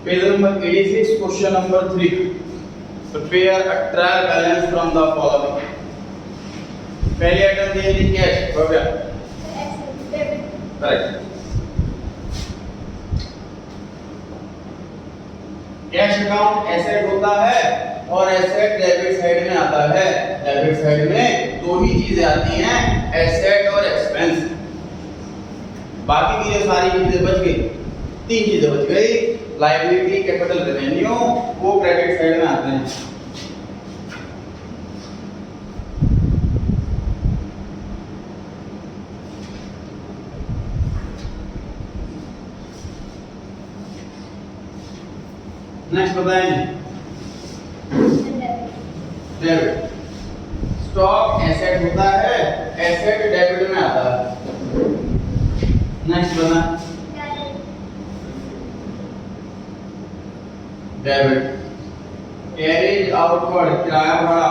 Page number 86 question number 3 prepare a trial balance from the following. पहली item दी है cash, हो गया correct. Cash account asset होता है और एसेट डेबिट साइड में आता है। डेबिट साइड में दो ही चीजें आती हैं, एसेट और एक्सपेंस। बाकी की जो सारी चीजें बच गई, तीन चीजें बच गई, लायबिलिटी, कैपिटल, रेवेन्यू, वो क्रेडिट साइड में आते हैं। नेक्स्ट बताएं, डेबिट। स्टॉक एसेट होता है, एसेट डेबिट में आता है। नेक्स्ट बना डेबिट। कैरेज आउटवर्ड, किराया भाड़ा,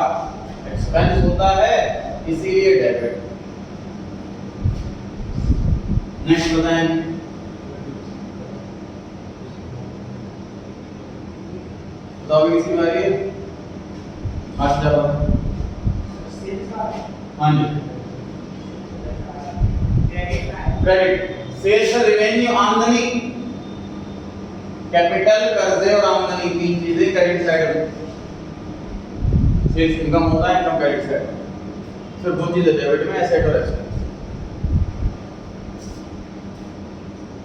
एक्सपेंस होता है, इसीलिए डेबिट। नेक्स्ट बताएं, बताओगे किसकी बारी है? अच्छा हाँ जी, क्रेडिट। सेल्स, रेवेन्यू, आमदनी, कैपिटल, कर्जे और आमदनी, तीन चीजें क्रेडिट साइड में। सेल्स इनकम होता है, इनकम क्रेडिट साइड में। सिर्फ दो चीजें डेबिट में, एसेट और एक्सपेंस।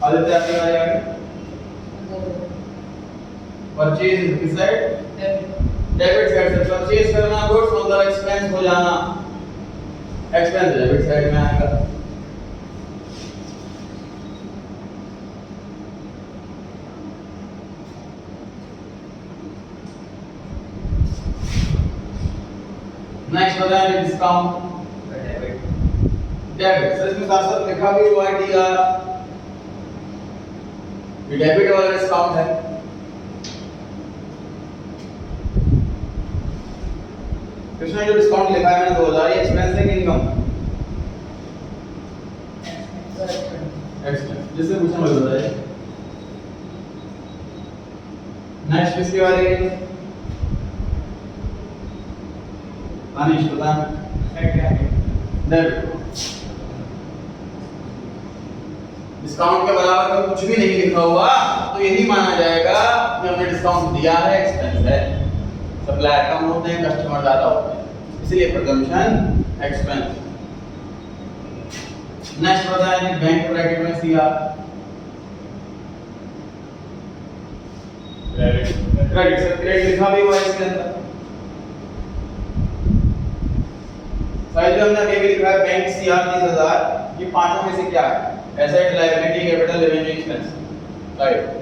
आदित्य आपकी बारी आ गई। परचेज किस साइड? डेबिट साइड से परचेज करना, गुड्स मतलब एक्सपेंस हो जाना, एक्सपेंस डेबिट साइड में आएगा। नेक्स्ट बताएं, डिस्काउंट डेबिट। डेबिट सर इसमें साथ साथ लिखा भी हुआ है डीआर, ये डेबिट वाला डिस्काउंट है। इसमें जो डिस्काउंट लिखा है मैंने 2000, ये एक्सपेंस है कि इनकम? एक्सपेंस। जिससे पूछना मत बताइए। नेक्स्ट किसकी बारी है? अनिश बता। डेबिट। डिस्काउंट के बराबर में कुछ भी नहीं लिखा हुआ तो यही माना जाएगा कि हमने डिस्काउंट दिया है, एक्सपेंस है। सप्लायर कम होते हैं, कस्टमर ज्यादा होते हैं, इसलिए प्रिजम्पशन एक्सपेंस। नेक्स्ट बताएं, बैंक ब्रैकेट में सीआर, क्रेडिट से क्रेडिट लिखा भी हुआ है इसके अंदर। साइड में हमने अभी लिखा है बैंक सीआर 30,000, ये पांचों में से क्या है? Asset, liability, capital, revenue, expense. Right.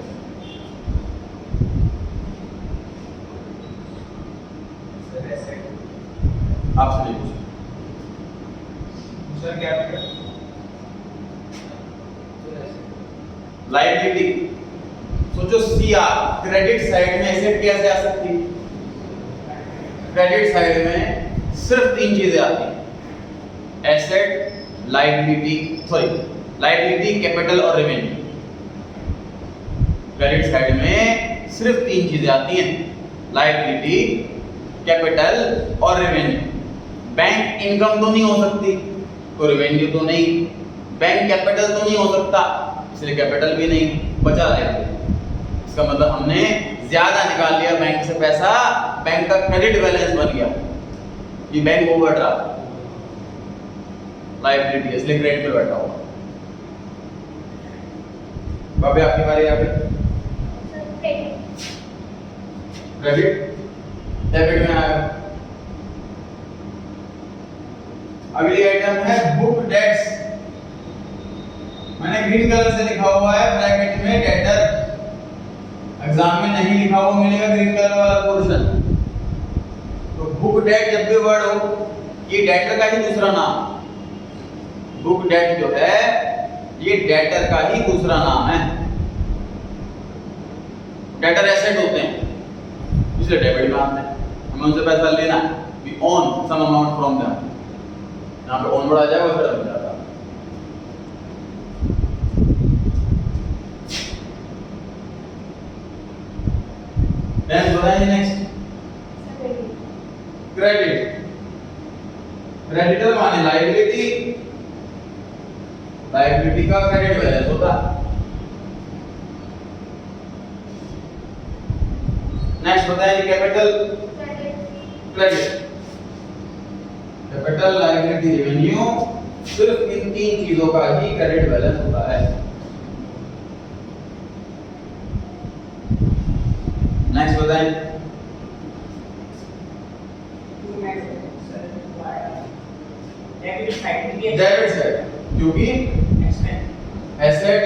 आपसे नहीं पूछा सर, क्या लायबिलिटी। सोचो सीआर क्रेडिट साइड में एसेट कैसे आ सकती? क्रेडिट साइड में सिर्फ तीन चीजें आती हैं, एसेट, लायबिलिटी, कैपिटल और रेवेन्यू। क्रेडिट साइड में सिर्फ तीन चीजें आती हैं, लायबिलिटी, कैपिटल और रेवेन्यू। बैंक इनकम तो नहीं हो सकती, तो रेवेन्यू तो नहीं, बैंक कैपिटल तो नहीं हो सकता, इसलिए कैपिटल भी नहीं, बचा रहेगा। इसका मतलब हमने ज्यादा निकाल लिया बैंक से पैसा, बैंक का क्रेडिट बैलेंस बन गया, ये बैंक ओवरड्राफ्ट, लायबिलिटी, इसलिए क्रेडिट पे बैठा हुआ। बाबे आपकी बारी आ गई। क्रेडिट डेबिट में आया। अगली आइटम है बुक डेट्स। मैंने ग्रीन कलर से लिखा हुआ है ब्रैकेट में डेटर, एग्जाम में नहीं लिखा हुआ मिलेगा ग्रीन कलर वाला पोर्शन। तो बुक डेट जब भी वर्ड हो, ये डेटर का ही दूसरा नाम। बुक डेट जो है ये डेटर का ही दूसरा नाम है। डेटर एसेट होते हैं, इसलिए डेबिट में आते हैं। हमें उनसे पैसा लेना है, we own some amount from them. यहाँ पे ओन वर्ड आ जाएगा, फिर बन जाता है। बताइए नेक्स्ट क्रेडिट। क्रेडिटर माने लायबिलिटी, लायबिलिटी का क्रेडिट बैलेंस होता। नेक्स्ट बताइए capital credit. Capital liability revenue सिर्फ इन तीन चीजों का ही क्रेडिट बैलेंस होता है। नेक्स्ट बताइए डेबिट साइड, क्योंकि एसेट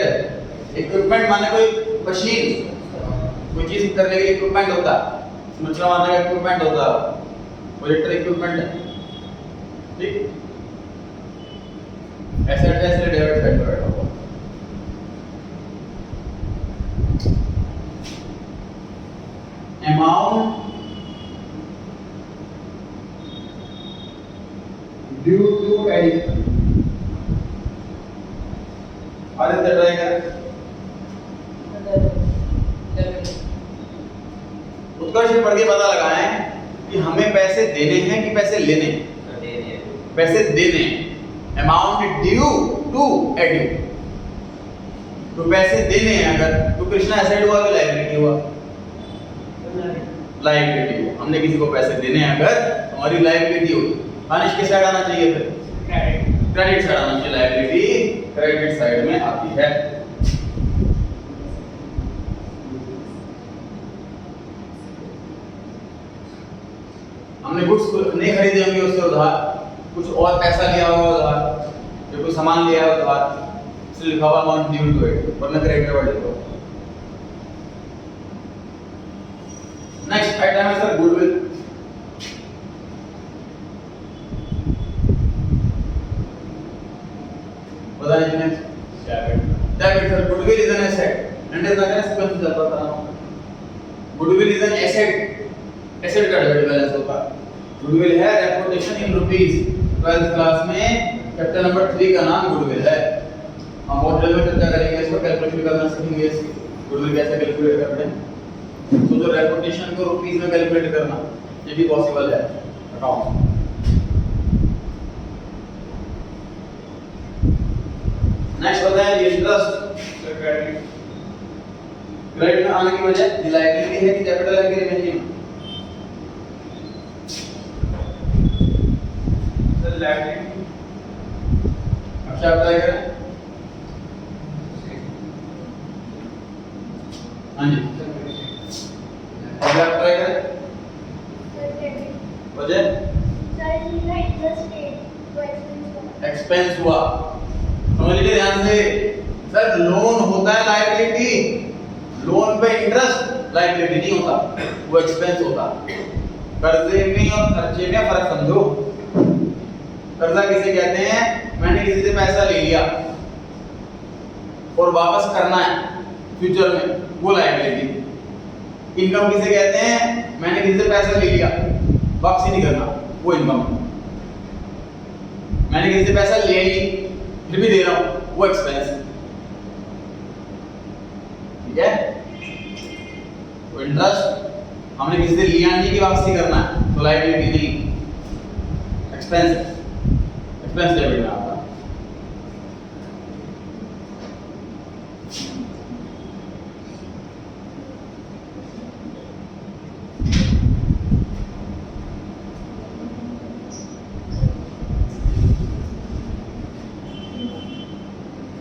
इक्विपमेंट माने कोई मशीन, कोई चीज करने के लिए इक्विपमेंट होता, मछली मारने का इक्विपमेंट होता, प्रोजेक्टर इक्विपमेंट है, ठीक। एसेट है इसलिए डेबिट साइड पर होगा। Amount due to addition, Aditya try कर। उत्कर्ष पढ़ के पता लगाएं कि हमें पैसे देने हैं कि पैसे लेने हैं। पैसे देने, अमाउंट ड्यू टू एड्यू, तो पैसे देने हैं अगर, तो कृष्णा एसेट हुआ कि लायबिलिटी हुआ? लायबिलिटी हुआ। हमने किसी को पैसे देने हैं अगर, हमारी लायबिलिटी होगी। अनिश किस साइड आना चाहिए फिर? क्रेडिट साइड आना चाहिए। लायबिलिटी क्रेडिट साइड में आती है। हमने गुड्स नहीं खरीदे होंगे उससे उधार, कुछ और पैसा लिया होगा उधार, या कोई सामान लिया है उधार, इसलिए लिखा हुआ अमाउंट ड्यू टू इट, वरना क्रेडिट वर्ड लिखो। नेक्स्ट आइटम है सर गुडविल। बताइए next debit sir. Goodwill is an asset and is not an expense. चल रहा था goodwill is an asset, asset का डेबिट बैलेंस होता है। गुडविल है रेपुटेशन इन रुपीस। 12th क्लास में चैप्टर नंबर 3 का नाम गुडविल है। हम बहुत डिटेल में चर्चा करेंगे, इसको कैलकुलेट करना सीखेंगे, गुडविल कैसे कैलकुलेट करते हैं। तो जो रेपुटेशन को रुपीस में कैलकुलेट करना ये भी पॉसिबल है अकाउंट। नेक्स्ट बताइए इंटरेस्ट। क्रेडिट में आने की वजह लायबिलिटी है कि कैपिटल है कि रेवेन्यू? Sir liability. अच्छा अप्लाई करें। हाँ जी अप्लाई करें। वजह एक्सपेंस हुआ। समझ लीजिए ध्यान से सर, लोन होता है लायबिलिटी, लोन पे इंटरेस्ट लायबिलिटी नहीं होता, वो एक्सपेंस होता। कर्जे में और खर्चे में फर्क समझो। कर्जा किसे कहते हैं? मैंने किसी से पैसा ले लिया और वापस करना है फ्यूचर में, वो लायबिलिटी। इनकम किसे कहते हैं? मैंने किसी से पैसा ले लिया, वापसी नहीं करना, वो इनकम। मैंने किसी से पैसा ले ली फिर भी दे रहा हूं, वो एक्सपेंस। ठीक है, तो इंटरेस्ट हमने किसी से लिया नहीं कि वापसी करना है, तो लायबिलिटी नहीं, एक्सपेंस। एक्सपेंस डेबिट में आता है।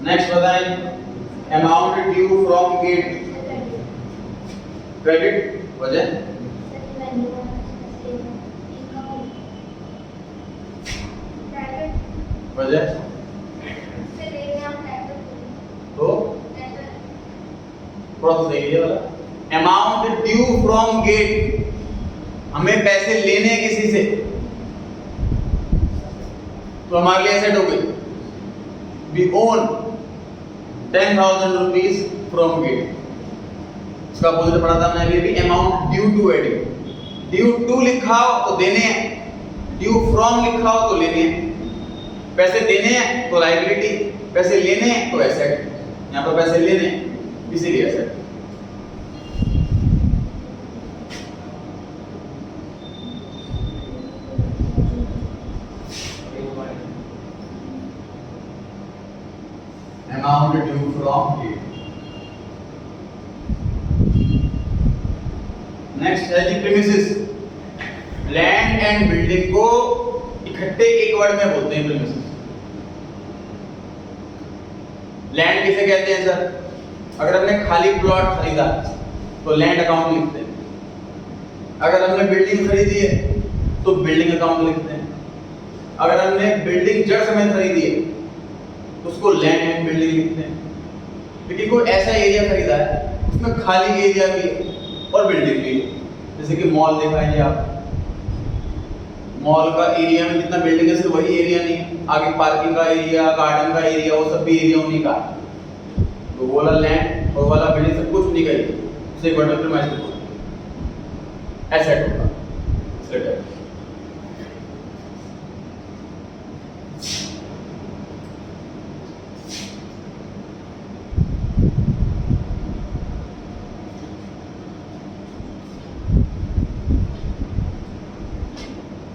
नेक्स्ट बताएं amount due from gate. Credit वजह वजह तो प्रोसेस है ये वाला। अमाउंट ड्यू फ्रॉम गेट, हमें पैसे लेने हैं किसी से, तो हमारे लिए एसेट हो गई। We own 10,000 rupees from gate। इसका अपोजिट पढ़ा था मैंने अभी, अमाउंट ड्यू टू एड्यू। ड्यू टू लिखा हो तो देने हैं, ड्यू फ्रॉम लिखा हो तो लेने हैं। पैसे देने हैं तो लायबिलिटी, पैसे लेने हैं तो एसेट। यहाँ पर पैसे लेने हैं इसीलिए asset. Amount due from A. Next है जी प्रीमिसेस। लैंड एंड बिल्डिंग को इकट्ठे एक वर्ड में बोलते हैं प्रीमिसेस। लैंड किसे कहते हैं सर? अगर हमने खाली प्लॉट खरीदा तो लैंड अकाउंट लिखते हैं, अगर हमने बिल्डिंग खरीदी है तो बिल्डिंग अकाउंट लिखते हैं, अगर हमने बिल्डिंग जड़ समेत खरीदी है तो उसको लैंड एंड बिल्डिंग लिखते हैं। लेकिन कोई ऐसा एरिया खरीदा है उसमें खाली एरिया भी है और बिल्डिंग भी है, जैसे कि मॉल देखा है आप, मॉल का एरिया में जितना बिल्डिंग है सिर्फ वही एरिया नहीं है, आगे पार्किंग का एरिया, गार्डन का एरिया, वो सब भी एरिया उन्हीं का। तो वो वाला लैंड और वाला बिल्डिंग सब कुछ उन्हीं का एरिया, उसे वर्ड में प्रीमाइस बोलते हैं। एसेट होगा एसेट।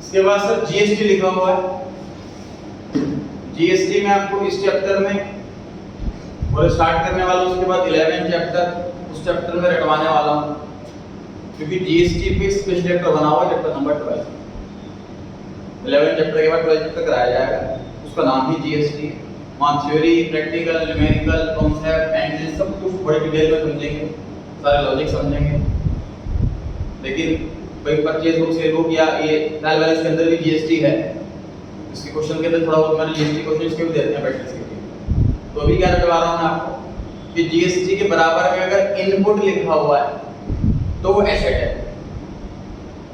इसके बाद सर जीएसटी लिखा हुआ है। जीएसटी में आपको इस चैप्टर में और स्टार्ट करने वाला हूं, उसके बाद 11 चैप्टर उस चैप्टर में रटवाने वाला हूं, क्योंकि जीएसटी पे स्पेशल चैप्टर बना हुआ है, चैप्टर नंबर 12। 11 चैप्टर के बाद 12 चैप्टर कराया जाएगा, उसका नाम ही जीएसटी है। वहाँ theory, practical, numerical, concept, and सब कुछ बड़े डिटेल में समझेंगे, सारे लॉजिक समझेंगे। लेकिन कोई परचेज बुक, सेल बुक या ये ट्रायल बैलेंस के अंदर भी जीएसटी है, इसके क्वेश्चन के अंदर थोड़ा बहुत मैंने जीएसटी क्वेश्चन इसके भी देते हैं प्रैक्टिस के लिए। तो अभी क्या रटवा रहा हूं मैं आपको कि जीएसटी के बराबर में अगर इनपुट लिखा हुआ है तो वो एसेट है,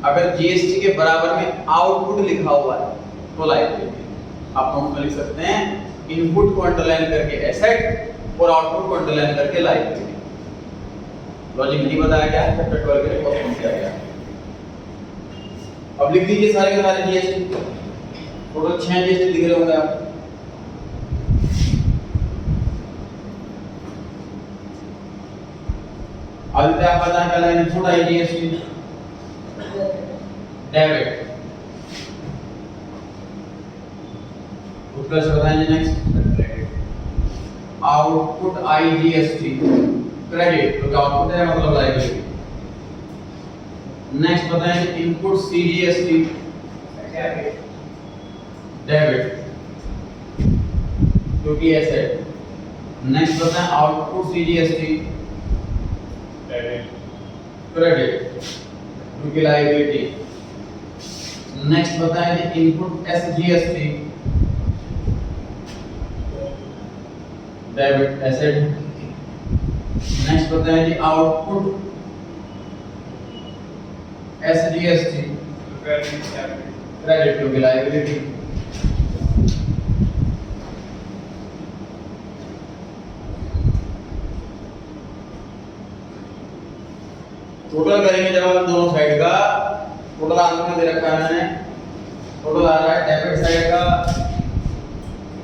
अगर जीएसटी के बराबर में आउटपुट लिखा हुआ है तो लायबिलिटी। आप नोट में लिख सकते हैं इनपुट को अंडरलाइन करके एसेट और आउटपुट को अंडरलाइन करके लायबिलिटी। लॉजिक नहीं बताया गया, चैप्टर 12 के लिए क्वेश्चन किया गया। अब लिख दीजिए सारे के सारे जीएसटी, टोटल 6 जीएसटी दिख रहे होंगे आप। आदित्य आप बताएं पहला input I GST debit, Utkarsh बताएं next. Output I GST credit, तो आउटपुट है मतलब लायबिलिटी। नेक्स्ट बताएं इनपुट सीजीएसटी डेबिट क्योंकि एसेट। नेक्स्ट बताएं आउटपुट सीजीएसटी क्रेडिट क्योंकि लायबिलिटी। नेक्स्ट बताएं जी input SGST debit asset. Next बताएं जी आउटपुट एसजीएसटी क्रेडिट क्योंकि लायबिलिटी। टोटल करेंगे जब हम दोनों साइड का, टोटल आंसर में दे रखा है मैंने, टोटल आ रहा है डेबिट साइड का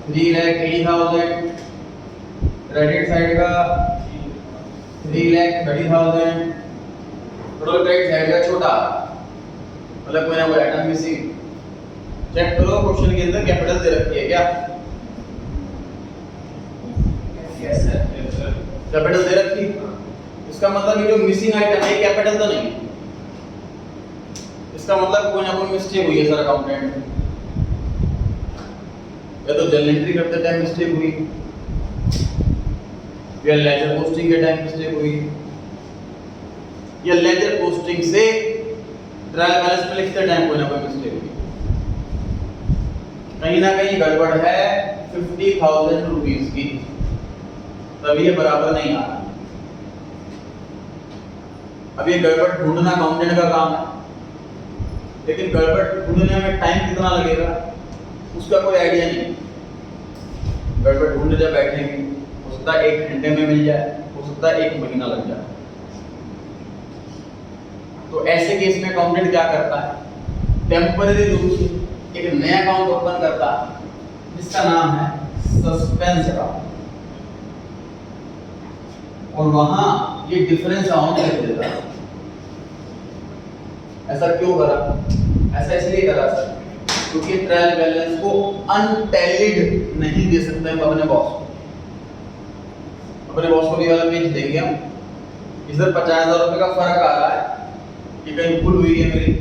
3,80,000, क्रेडिट साइड का 3,30,000, टोटल क्रेडिट साइड का छोटा मतलब मैंने वो आइटम मिसिंग। चेक करो क्वेश्चन के अंदर कैपिटल दे रखी है क्या? यस सर, कैपिटल दे रखी। इसका मतलब ये जो मिसिंग आइटम है कैपिटल तो नहीं, इसका मतलब कोई ना कोई मिस्टेक हुई है सर अकाउंटेंट, या तो जर्नल एंट्री करते टाइम मिस्टेक हुई, या लेजर पोस्टिंग के टाइम मिस्टेक हुई, या लेजर पोस्टिंग से ट्रायल बैलेंस में लिखते टाइम कोई ना कोई मिस्टेक हुई। कहीं ना कहीं गड़बड़ है 50,000 रुपीस की, तभी ये बराबर नहीं आ रहा। अब ये गड़बड़ ढूंढना अकाउंटेंट का काम है, लेकिन गड़बड़ ढूंढने में टाइम कितना लगेगा उसका कोई आइडिया नहीं। गड़बड़ ढूंढने जब बैठेंगे हो सकता है 1 घंटे में मिल जाए, हो सकता है 1 महीना लग जाए। तो ऐसे केस में अकाउंटेंट क्या करता है, टेम्पररी रूप से एक नया अकाउंट ओपन करता है जिसका नाम है सस्पेंस अकाउंट, और वहां ये डिफरेंस अमाउंट लिख देता है। ऐसा क्यों करा? ऐसा इसलिए करा सर क्योंकि ट्रायल बैलेंस को अनटैलिड नहीं दे सकते हम अपने बॉस को। अपने बॉस को भी वाला पेज देंगे हम। इधर 50,000 रुपये का फर्क आ रहा है कि कहीं भूल हुई है मेरी,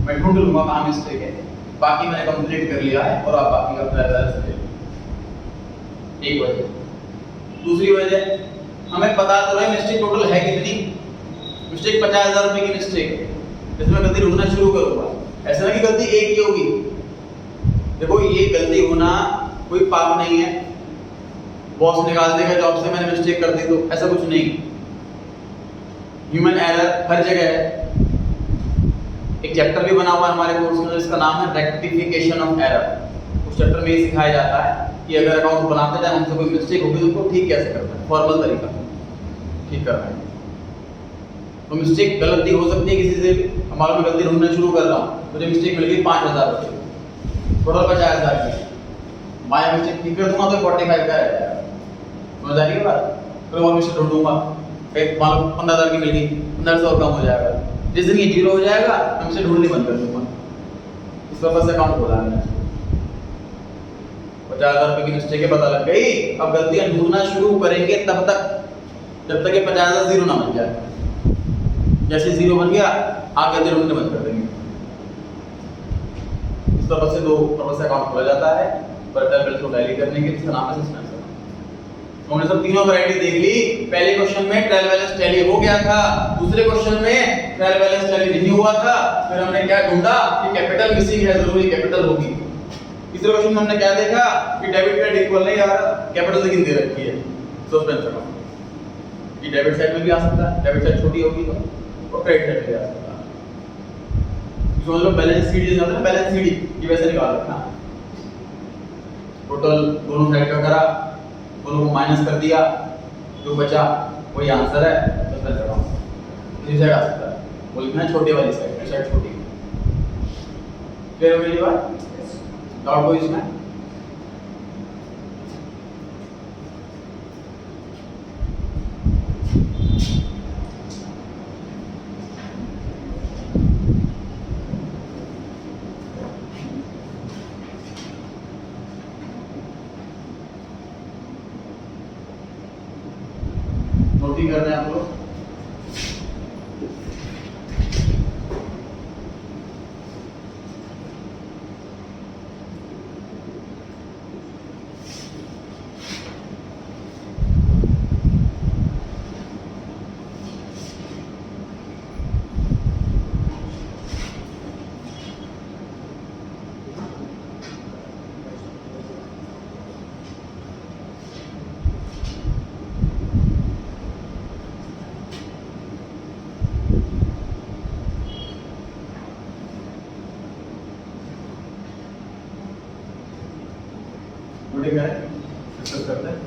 मैं ढूंढ लूंगा कहाँ मिस्टेक है, बाकी मैंने कंप्लीट कर लिया है और आप बाकी का ट्रायल बैलेंस ले लो। एक वजह। दूसरी वजह, हमें पता तो रहा मिस्टेक टोटल है कितनी, मिस्टेक 50,000 रुपये की मिस्टेक है, इसमें गलती ढूंढना शुरू करूंगा। ऐसा ना कि गलती एक ही होगी, देखो ये गलती होना कोई पाप नहीं है, बॉस निकाल देगा जॉब से मैंने मिस्टेक कर दी तो, ऐसा कुछ नहीं। ह्यूमन एरर हर जगह है। एक चैप्टर भी बना हुआ है हमारे कोर्स में जिसका नाम है रेक्टिफिकेशन ऑफ एरर। उस चैप्टर में ये सिखाया जाता है कि अगर अकाउंट बनाते टाइम हमसे कोई मिस्टेक होगी तो उसको ठीक कैसे करना है, फॉर्मल तरीका ठीक करना है। तो मिस्टेक गलती हो सकती है किसी से भी। हमारा मैं गलती ढूंढना शुरू कर रहा हूँ, मुझे मिस्टेक मिल गई 5,000 रुपये, टोटल 50,000 की, मैं मिस्टेक ठीक कर दूंगा तो 45 का रह जाएगा, समझ आ रही है बात। फिर और मिस्टेक ढूंढूंगा, एक मान लो 15,000 की मिल गई, 1500 कम हो जाएगा, जिस दिन ये जीरो हो जाएगा मैं मिस्टेक ढूंढनी बंद कर दूंगा। इस पर्पज से अकाउंट खोला है। 50,000 रुपये की मिस्टेक है, पता लग गई, अब गलतियां ढूंढना शुरू करेंगे तब तक जब तक ये 50,000 जीरो ना बन जाए। जैसे जीरो बन गया आगे गलती ढूंढने बंद कर देंगे। इस पर्पज से दो पर्पज से अकाउंट खोला जाता है, पर ट्रायल बैलेंस को टैली करने के लिए, इसका नाम है सस्पेंस। हमने सब तीनों वैरायटी देख ली। पहले क्वेश्चन में ट्रायल बैलेंस टैली हो गया था, दूसरे क्वेश्चन में ट्रायल बैलेंस टैली नहीं हुआ था, फिर हमने क्या ढूंढा कि कैपिटल मिसिंग है, जरूरी कैपिटल होगी। तीसरे क्वेश्चन में हमने क्या देखा कि डेबिट क्रेडिट इक्वल नहीं आ रहा, कैपिटल लेकिन दे रखी है, सस्पेंस अकाउंट। ये डेबिट साइड में भी आ सकता है, डेबिट साइड छोटी होगी तो, और क्रेडिट साइड में भी आ सकता है। समझ लो बैलेंस शीट जो होता है ना, बैलेंस शीट ये वैसे निकाल रखना, टोटल दोनों साइड का करा, दोनों को माइनस कर दिया, जो बचा वही आंसर है, सस्पेंस अकाउंट। इस साइड आ सकता है, वो लिखना है छोटी वाली साइड, साइड छोटी। क्लियर हो गई बात? डाउट कोई इसमें? नोट ही कर रहे हैं आप लोग? नोटिंग करें, डिस्कस करते हैं।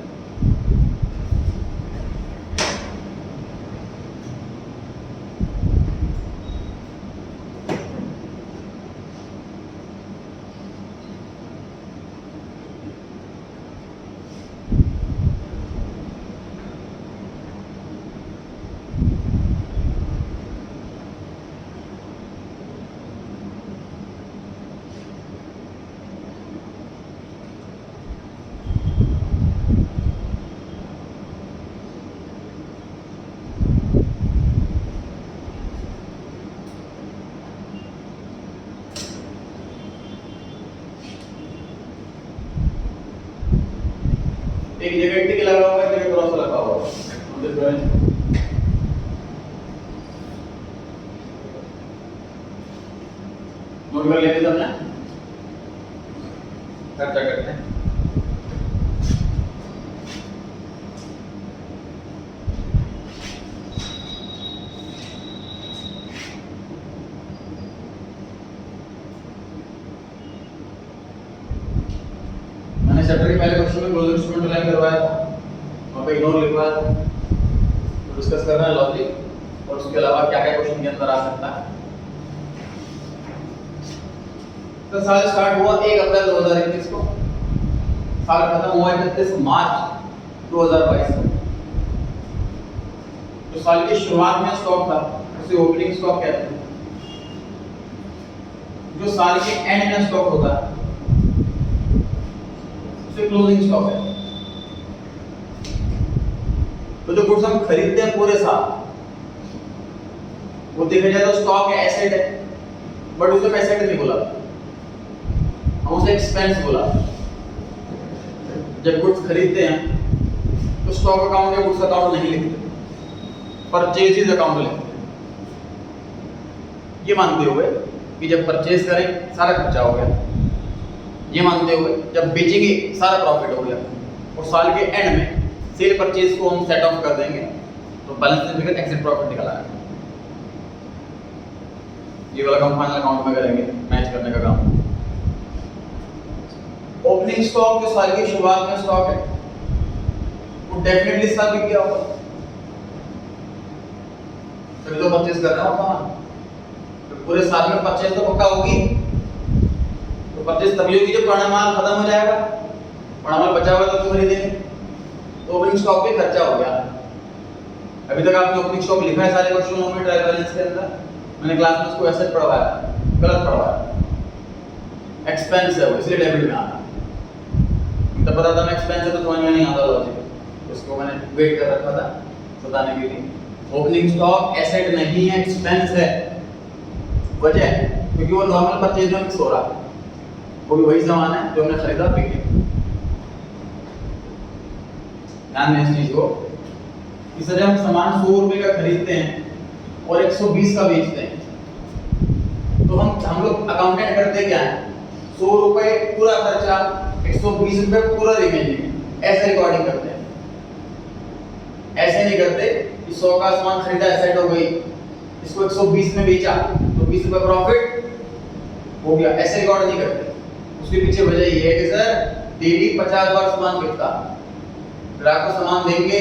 एक जगह टिक लगा हुआ है, एक जगह क्रॉस लगा हुआ है। नोट कर लेते सबने, चर्चा करते हैं। मैंने चैप्टर के पहले क्वेश्चन में क्लोजिंग स्टेटमेंट लाइन करवाया था, वहाँ पे इग्नोर लिखवाया था, तो डिस्कस कर रहे हैं लॉजिक और उसके अलावा क्या क्या क्वेश्चन के अंदर आ सकता है। तो साल स्टार्ट हुआ 1 अप्रैल 2021 को, साल खत्म हुआ 31 मार्च 2022 को। तो साल की शुरुआत में स्टॉक था, उसे ओपनिंग स्टॉक कहते हैं। जो साल के एंड में स्टॉक होता है उसे क्लोजिंग स्टॉक है। तो जो गुड्स हम खरीदते हैं पूरे साल, वो देखा जाए तो स्टॉक है, एसेट है, बट उसे हम एसेट नहीं बोला, हम उसे एक्सपेंस बोला। जब गुड्स खरीदते हैं तो स्टॉक अकाउंट या गुड्स अकाउंट नहीं लिखते, परचेजेज अकाउंट लिखते हैं। ये मानते हुए कि जब परचेज करें सारा खर्चा हो गया, ये मानते हुए जब बेचेंगे सारा प्रॉफिट हो गया, और साल के एंड में सेल परचेज को हम सेट ऑफ कर देंगे तो बैलेंस फिगर एक्सिट प्रॉफिट निकल आएगा। ये वाला काम फाइनल अकाउंट में करेंगे, मैच करने का काम। ओपनिंग स्टॉक जो साल की शुरुआत में स्टॉक है वो डेफिनेटली इस साल बिक गया होगा, तभी तो परचेज कर रहा होगा ना। तो पूरे साल में परचेज तो पक्का होगी, तो परचेज तभी होगी जब पुराना माल खत्म हो जाएगा, पुराना माल बचा हुआ तो खरीदेंगे। तो ओपनिंग स्टॉक पे खर्चा हो गया। अभी तक आपने ओपनिंग स्टॉक लिखा है सारे क्वेश्चनों में ट्रायल बैलेंस के अंदर, मैंने क्लास में उसको एसेट पढ़वाया, गलत पढ़वाया, एक्सपेंस है वो, इसलिए डेबिट में आता। तो पता था मैं एक्सपेंस है तो समझ में नहीं आता लॉजिक, उसको मैंने वेट कर रखा था बताने के लिए। ओपनिंग स्टॉक एसेट नहीं है, एक्सपेंस है। वजह क्योंकि वो नॉर्मल परचेज में मिक्स हो रहा है, वो भी वही सामान है जो हमने खरीदा बिके। ध्यान दें इस चीज को, इस तरह हम सामान 100 रुपए का खरीदते हैं और 120 का बेचते हैं, तो हम लोग अकाउंटेंट करते क्या है, 100 रुपए पूरा खर्चा, 120 रुपए पूरा रिमेनिंग, ऐसे रिकॉर्डिंग करते हैं। ऐसे नहीं करते कि 100 का सामान खरीदा एसेट हो गई, इसको 120 में बेचा तो 20 रुपए प्रॉफिट हो गया, ऐसे रिकॉर्ड नहीं करते। उसके पीछे वजह ये है कि सर डेली 50 बार सामान बिकता, ग्राहक को सामान देंगे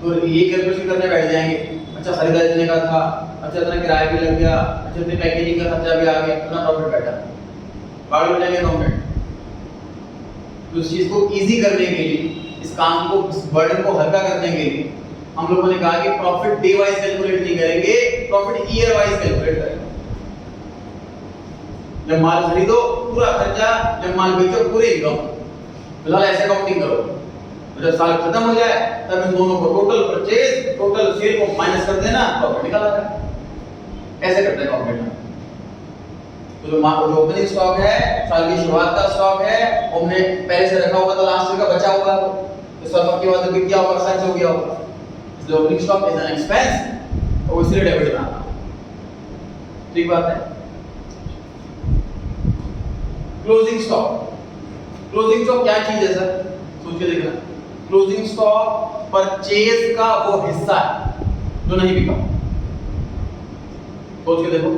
तो ये कैलकुलेशन करने बैठ जाएंगे, अच्छा खरीदा इतने का था, अच्छा इतना किराया भी लग गया, अच्छा इतने पैकेजिंग का खर्चा भी आ गया, इतना प्रॉफिट बैठा, पागल हो जाएंगे अकाउंटेंट। तो इस चीज को इजी करने के लिए, इस काम को, इस बर्डन को हल्का करने के लिए हम लोगों ने कहा कि प्रॉफिट डे वाइज कैलकुलेट नहीं करेंगे, प्रॉफिट ईयर वाइज कैलकुलेट करेंगे। जब माल खरीदो पूरा खर्चा, जब माल बेचो पूरे इनकम, फिलहाल ऐसे काउंटिंग करो। जब साल खत्म हो जाए तब इन दोनों को टोटल परचेज, टोटल सेल को माइनस कर देना, प्रॉफिट निकल आता है। ऐसे करते हैं अकाउंटेंट। तो जो ओपनिंग स्टॉक है, साल की शुरुआत का स्टॉक है, हमने पहले से रखा हुआ था, लास्ट ईयर का बचा हुआ है, तो सब के बाद बिक गया होगा, खर्च हो गया होगा, इसलिए opening stock is an expense और इसलिए डेबिट में आता है। ठीक बात है। क्लोजिंग स्टॉक, क्लोजिंग स्टॉक क्या चीज है सर, सोच के देखना। क्लोजिंग स्टॉक परचेज का वो हिस्सा है जो नहीं बिका, सोच के देखो।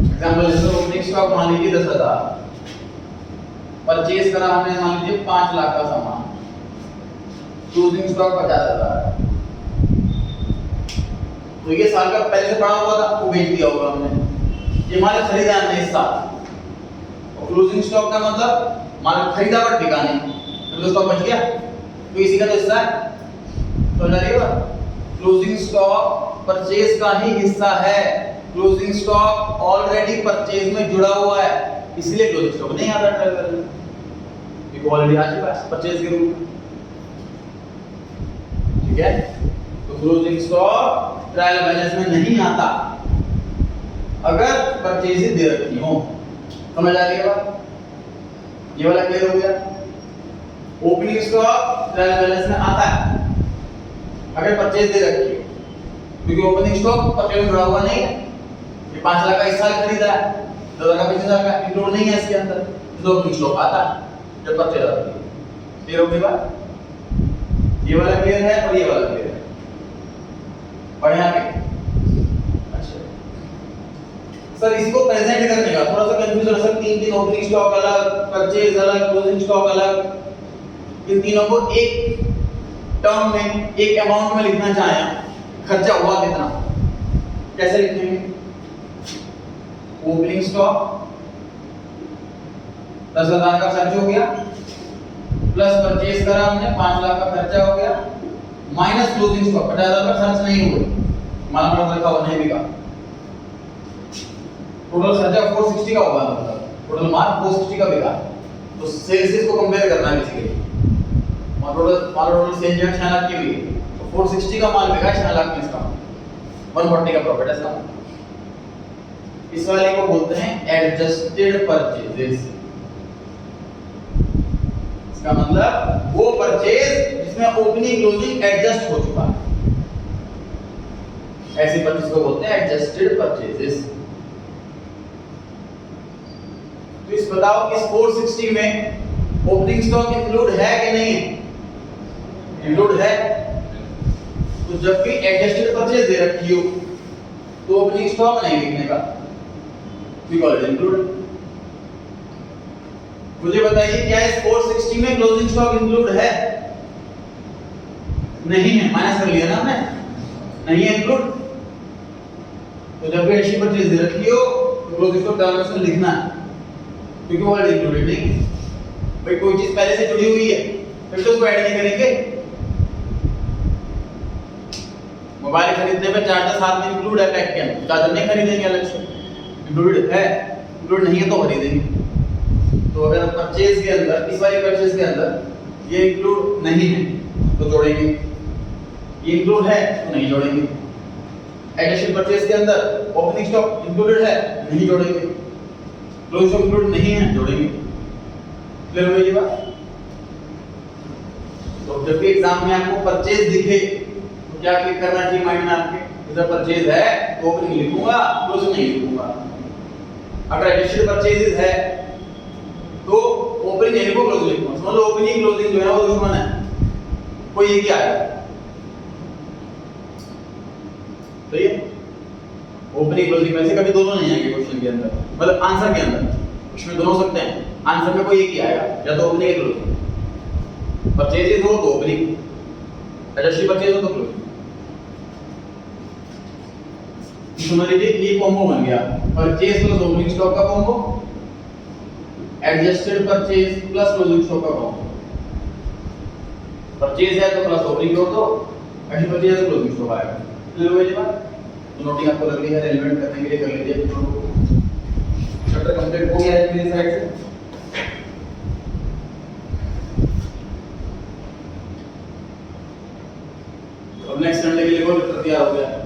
एग्जांपल जैसे ओपनिंग स्टॉक मान लीजिए 10,000, परचेज करा हमने मान लीजिए 5 लाख का सामान, क्लोजिंग स्टॉक 50,000, तो ये साल का पहले से पड़ा हुआ था, वो बेच दिया होगा हमने, ये माल खरीदा हमने इस साल। और क्लोजिंग स्टॉक का मतलब माल खरीदा बट बिका नहीं, तो स्टॉक बच गया, तो इसी का तो हिस्सा है। तो जानिएगा क्लोजिंग स्टॉक परचेज का ही हिस्सा है, क्लोजिंग स्टॉक ऑलरेडी परचेज में जुड़ा हुआ है, इसलिए क्लोजिंग स्टॉक नहीं आता ट्रायल बैलेंस, क्योंकि ऑलरेडी आ चुका है परचेज के रूप में। ठीक है, तो क्लोजिंग स्टॉक ट्रायल बैलेंस में नहीं आता अगर परचेज दे रखी हो। समझ आ गया बात, ये वाला क्लियर हो गया। ओपनिंग स्टॉक ट्रायल बैलेंस में आता है अगर परचेज दे रखी है, क्योंकि ओपनिंग स्टॉक परचेज में जुड़ा हुआ नहीं है। ये 5 लाख का इस साल खरीदा है, 10 लाख का पिछले साल का इंक्लूड नहीं है इसके अंदर, तो ओपनिंग स्टॉक आता है जब परचेज आती है। क्लियर हो गई बात, ये वाला क्लियर है और ये वाला क्लियर है। पढ़े आगे। अच्छा सर, इसको प्रेजेंट करने का थोड़ा सा कंफ्यूजन है सर, 3 ओपनिंग स्टॉक अलग, परचेज अलग, क्लोजिंग स्टॉक अलग, इन तीनों को एक टर्म में, एक अमाउंट में लिखना चाहें, खर्चा हुआ कितना, कैसे लिखेंगे? ओपनिंग स्टॉक 10,000 का खर्च हो गया, प्लस परचेज करा हमने 5 लाख का खर्चा हो गया, माइनस क्लोजिंग स्टॉक 50,000 का खर्च नहीं हुआ, माल पर रखा हुआ नहीं बिका, टोटल खर्चा 460 का होगा, मतलब टोटल माल 460 का बिका। तो सेल्स को कंपेयर करना है बेसिकली, टोटल सेल जो 6 लाख की हुई है, तो 460 का माल बिका 6 लाख में, इसका 140 का प्रॉफिट है इसका। इस वाले को बोलते हैं एडजस्टेड परचेजेस। इसका मतलब वो परचेज जिसमें ओपनिंग क्लोजिंग एडजस्ट हो चुका है, ऐसी परचेज को बोलते हैं एडजस्टेड परचेजेस। तो इस बताओ इस 460 में ओपनिंग स्टॉक इंक्लूड है कि नहीं है? इंक्लूड है। तो जब भी एडजस्टेड परचेज दे रखी हो तो ओपनिंग स्टॉक नहीं लिखने का, बिकॉज़ इंक्लूड। मुझे बताइए क्या इस 460 में क्लोजिंग स्टॉक इंक्लूड है? नहीं है, माइनस कर लिया ना हमने, नहीं है इंक्लूड। तो जब भी एडजस्टेड परचेज दे रखी हो तो क्लोजिंग स्टॉक बैलेंस में लिखना है, क्योंकि वो ऑलरेडी इंक्लूडेड नहीं। भाई कोई चीज पहले से जुड़ी हुई है फिर तो उसको ऐड नहीं करेंगे। मोबाइल खरीदने पे चार्जर साथ में इंक्लूड है पैक के अंदर, चार्जर नहीं खरीदेंगे अलग से, इंक्लूडेड है। इंक्लूड नहीं है तो खरीदेंगे। तो अगर परचेज के अंदर, इस वाली परचेज के अंदर ये इंक्लूड नहीं है तो जोड़ेंगे, ये इंक्लूड है तो नहीं जोड़ेंगे। एडजस्टेड परचेज के अंदर ओपनिंग स्टॉक इंक्लूडेड है, नहीं जोड़ेंगे। क्लोजिंग स्टॉक इंक्लूड नहीं है, जोड़ेंगे। क्लियर हो गई बात? तो जब भी एग्जाम में आपको परचेज दिखे तो क्या क्लिक करना चाहिए माइंड में आपके? इधर परचेज है तो ओपनिंग लिखूंगा, क्लोजिंग नहीं लिखूंगा। अगर एडजस्टेड परचेजेस है तो ओपनिंग नहीं लिखूंगा, क्लोजिंग लिखूंगा। समझ लो ओपनिंग क्लोजिंग जो है वो दुश्मन है, कोई एक ही आएगा। सही है? ओपनिंग क्लोजिंग में से कभी दोनों नहीं आएंगे क्वेश्चन के अंदर, मतलब आंसर के अंदर। उसमें दोनों हो सकते हैं, आंसर में कोई एक ही आएगा, या तो ओपनिंग या क्लोजिंग। परचेजेस हो तो ओपनिंग, एडजस्टेड परचेज हो तो क्लोजिंग। समझ लीजिए ये कॉम्बो बन गया, परचेज प्लस ओपनिंग स्टॉक का combo, adjusted purchase plus closing stock का कॉम्बो। परचेज है तो प्लस ओपनिंग जोड़ दो, एडजस्टेड परचेज है तो क्लोजिंग स्टॉक आएगा। क्लियर हो गई बात? तो नोटिंग आपको लग रही है, रेलेवेंट करने के लिए कर लीजिए। चैप्टर कंप्लीट हो गया है मेरी साइड से। अब नेक्स्ट संडे के लिए वो लेटर तैयार हो गया है।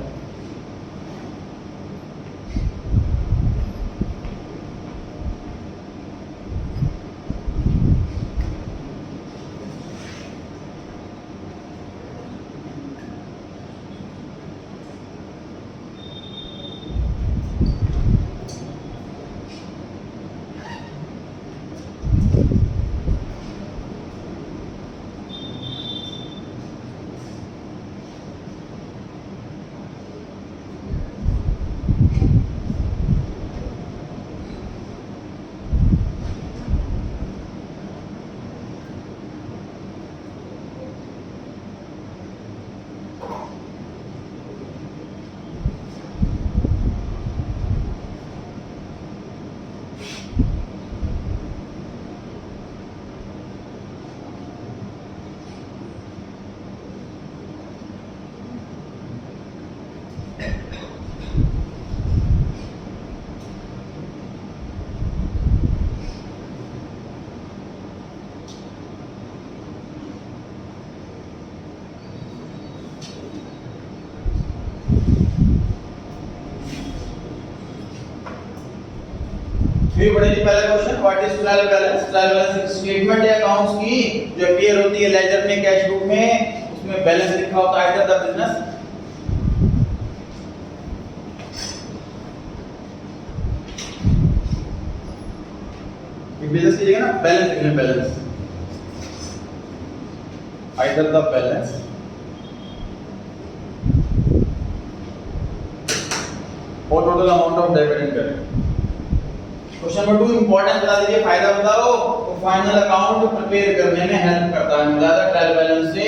फिर बढ़ेगी पहला question, what is trial balance? Trial balance एक स्टेटमेंट है अकाउंट्स की जो अपीयर होती है लेजर में, कैश बुक में, उसमें बैलेंस लिखा होता है द बिजनेस। बिजनेस की जगह ना बैलेंस लिखना, बैलेंस आइदर द बैलेंस और total amount of debit and credit. Question number 2 important बता दीजिए, फायदा बताओ। तो फाइनल अकाउंट प्रिपेयर करने में हेल्प करता है ज्यादा ट्रायल बैलेंस से।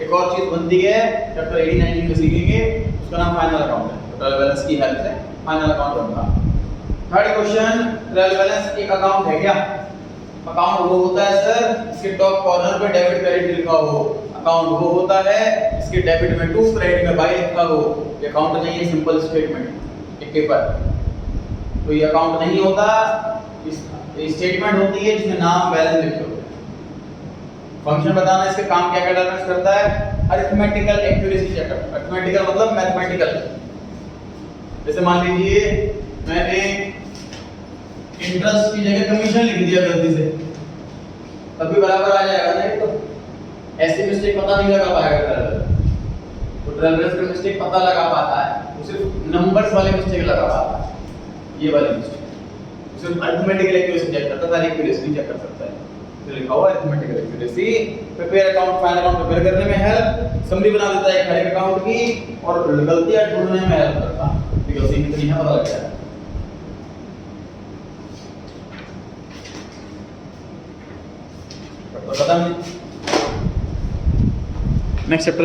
एक और चीज बनती है चैप्टर 18 19 में सीखेंगे, उसका नाम फाइनल अकाउंट है। ट्रायल बैलेंस की हेल्प से फाइनल अकाउंट बनता है। थर्ड क्वेश्चन, ट्रायल बैलेंस एक अकाउंट है क्या? अकाउंट वो होता है सर इसके टॉप कॉर्नर पे डेबिट क्रेडिट लिखा हो। अकाउंट वो होता है इसके डेबिट में 2 क्रेडिट में बाय लिखा हो। ये अकाउंट नहीं है, सिंपल स्टेटमेंट एक पेपर। तो ये अकाउंट नहीं होता, स्टेटमेंट होती है जिसमें नाम बैलेंस लिखे होते हैं। फंक्शन बताना, इसका काम क्या करता है? अरिथमेटिकल एक्यूरेसी चेक करता है। अरिथमेटिकल मतलब मैथमेटिकल। जैसे मान लीजिए मैंने इंटरेस्ट की जगह कमीशन लिख दिया गलती से, तब भी बराबर आ जाएगा ना। एक तो ऐसी मिस्टेक पता नहीं लगा पाएगा ट्रेवलर, तो ट्रेवलर का मिस्टेक पता लगा पाता है, वो सिर्फ नंबर्स वाले मिस्टेक लगा पाता है, ये वाली मिस्टेक सिर्फ अरिथमेटिकल एक्यूरेसी चेक करता है, सारी एक्यूरेसी चेक कर सकता है। तो लिखा हुआ arithmetical accuracy, prepare account, final account prepare करने में हेल्प, समरी बना देता है खड़े अकाउंट की, और गलतियां ढूंढने में हेल्प करता है, ठीक है, कितनी है पता लग जाएगा। पता नहीं नेक्स्ट चैप्टर